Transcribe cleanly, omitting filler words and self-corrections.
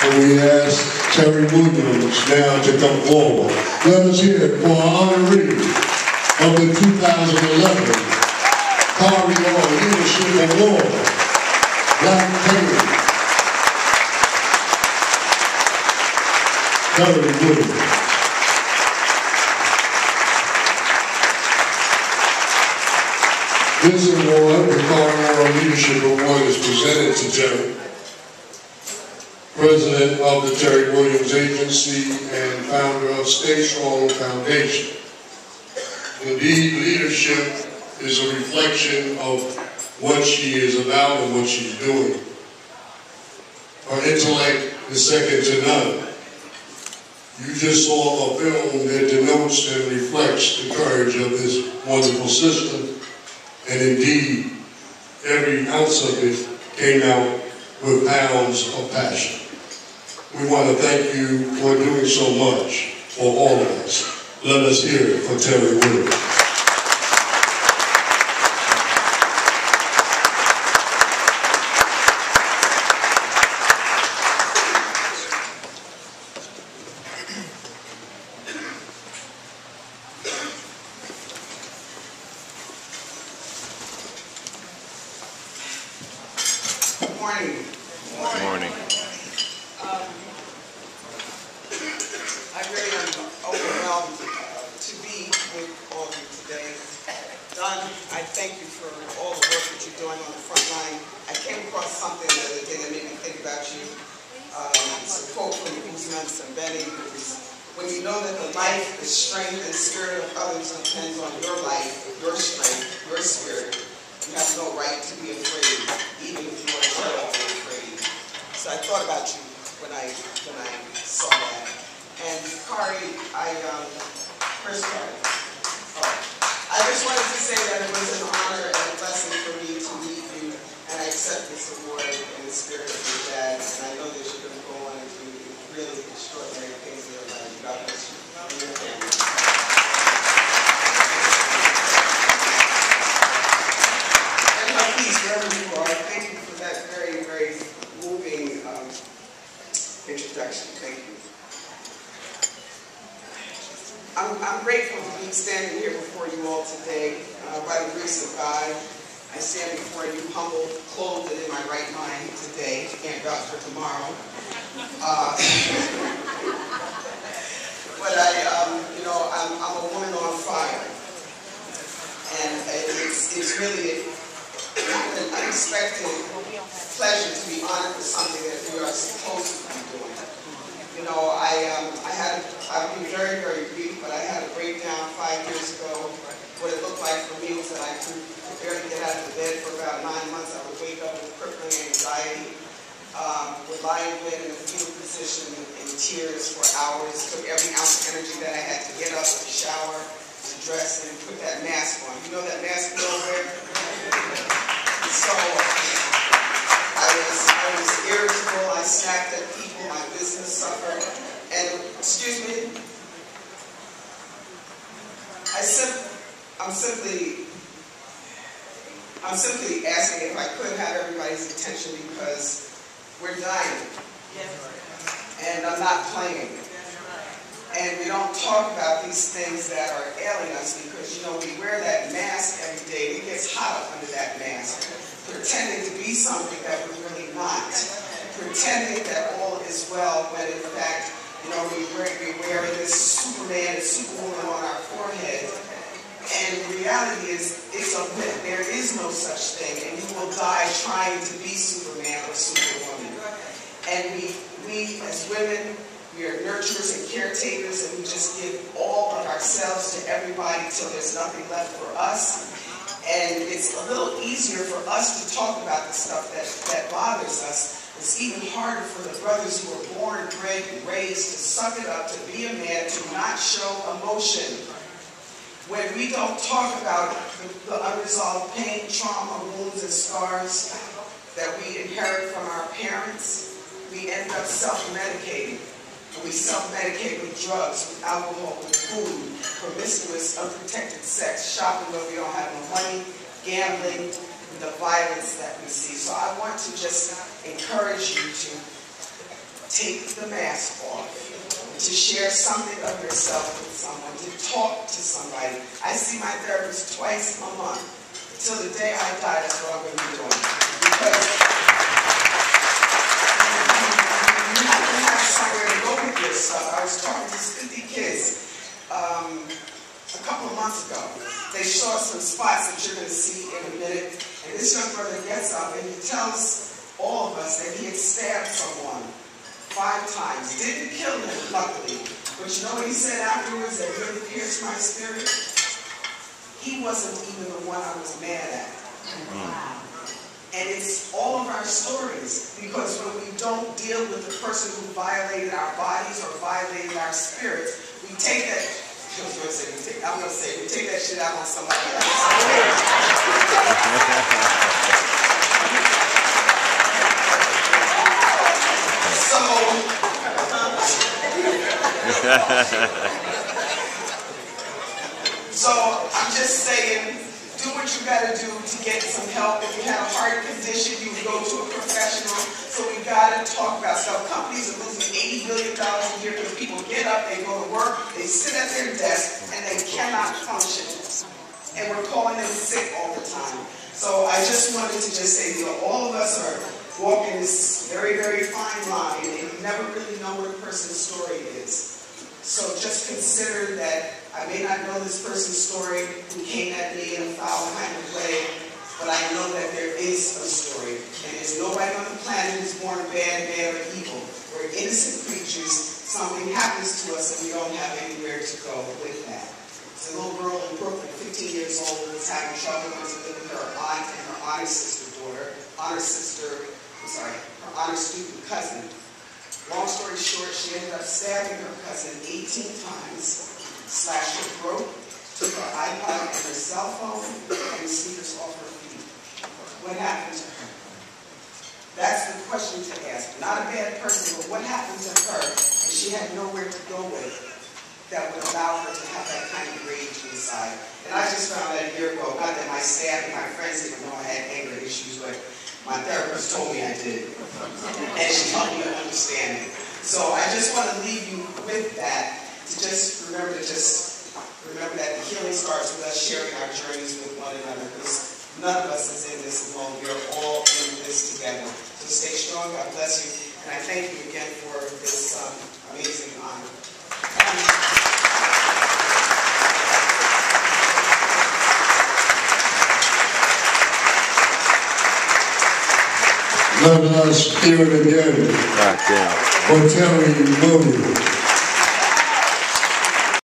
And we ask Terri Williams now to come forward. Let us hear it for our honoree of the 2011 Leadership Award, Black Terri. Terri Williams. This award, the Carl Leadership Award, is presented to Terri, President of the Terri Williams Agency and founder of Stay Strong Foundation. Indeed, leadership is a reflection of what she is about and what she's doing. Her intellect is second to none. You just saw a film that denotes and reflects the courage of this wonderful sister. And indeed, every ounce of it came out with pounds of passion. We want to thank you for doing so much for all of us. Let us hear it for Terri Williams. Good morning. I really am overwhelmed to be with all of you today. Don, I thank you for all the work that you're doing on the front line. I came across something the other day that made me think about you. It's a quote from Usman Sembeni. When you know that the life, the strength, and spirit of others depends on your life, your strength, your spirit, you have no right to be afraid, even if you are terribly afraid. So I thought about you when I saw that. And Kari, where's Kari? Oh. I just wanted to say that it was an honor and a blessing for me to meet you, and I accept this award in the spirit of your dad. And I know that you're going to go on and do really extraordinary things in your life. God bless you and your family. Wherever you are, thank you for that very, very moving introduction. Thank you. I'm grateful to be standing here before you all today. By the grace of God, I stand before you humble, clothed and in my right mind today. Can't vouch for tomorrow. But I'm a woman on fire, and it's really an unexpected pleasure to be honored for something that we are supposed to be doing. You know, I'll be very, very brief, but I had a breakdown 5 years ago. What it looked like for me was that I could barely get out of the bed for about 9 months. I would wake up with crippling anxiety, would lie in bed in a fetal position in tears for hours, took every ounce of energy that I had to get up, to shower, to dress, and put that mask on. You know that mask we all wear? So I was irritable, I snapped at people, my business suffered, and excuse me, I'm simply asking if I could have everybody's attention because we're dying, and I'm not playing. And we don't talk about these things that are ailing us because, you know, we wear that mask every day. It gets hot up under that mask, pretending to be something that we're really not, pretending that all is well, when in fact, you know, we're wearing this Superman and Superwoman on our forehead. And the reality is, it's a myth. There is no such thing, and you will die trying to be Superman or Superwoman. And we as women, we are nurturers and caretakers, and we just give all of ourselves to everybody till there's nothing left for us. And it's a little easier for us to talk about the stuff that bothers us. It's even harder for the brothers who are born, bred, and raised to suck it up, to be a man, to not show emotion. When we don't talk about the unresolved pain, trauma, wounds, and scars that we inherit from our parents, we end up self-medicating. And we self-medicate with drugs, with alcohol, with food, promiscuous, unprotected sex, shopping where we don't have no money, gambling, and the violence that we see. So I want to just encourage you to take the mask off, to share something of yourself with someone, to talk to somebody. I see my therapist twice a month. Till the day I die, that's what I'm going to be doing. Because you have to have somewhere to go with your stuff. I was talking to these 50 kids a couple of months ago. They show us some spots that you're going to see in a minute. And this young brother gets up and he tells all of us that he had stabbed someone 5 times. Didn't kill him, luckily. But you know what he said afterwards that really pierced my spirit? He wasn't even the one I was mad at. And it's all of our stories. Because when we don't deal with the person who violated our bodies or violated our spirits, we take that, I'm going to say, we take that shit out on somebody else. So I'm just saying, do what you got to do to get some help. If you have a heart condition, you can go to a professional. So we got to talk about stuff. Companies are losing $80 billion a year because people get up, they go to work, they sit at their desk, and they cannot function. And we're calling them sick all the time. So I just wanted to just say, you know, all of us are walking this very, very fine line, and you never really know what a person's story is. So just consider that I may not know this person's story who came at me in a foul kind of way, but I know that there is a story. And there's nobody on the planet who's born bad, or evil. We're innocent creatures. Something happens to us and we don't have anywhere to go with that. There's a little girl in Brooklyn, 15 years old, who's having trouble going to live with her aunt and her honor student cousin. Long story short, she ended up stabbing her cousin 18 times, slashed her throat, took her iPod and her cell phone, and sneakers off her feet. What happened to her? That's the question to ask. Not a bad person, but what happened to her? And she had nowhere to go with that would allow her to have that kind of rage inside. And I just found that a year ago. Not that my staff and my friends didn't know I had anger issues, but my therapist told me I did. And she helped me to understand it. So I just want to leave you with that, to just remember that the healing starts with us sharing our journeys with one another, because none of us is in this alone. We are all in this together. So stay strong. God bless you. And I thank you again for this amazing honor. Let us hear it again for Terri Moody.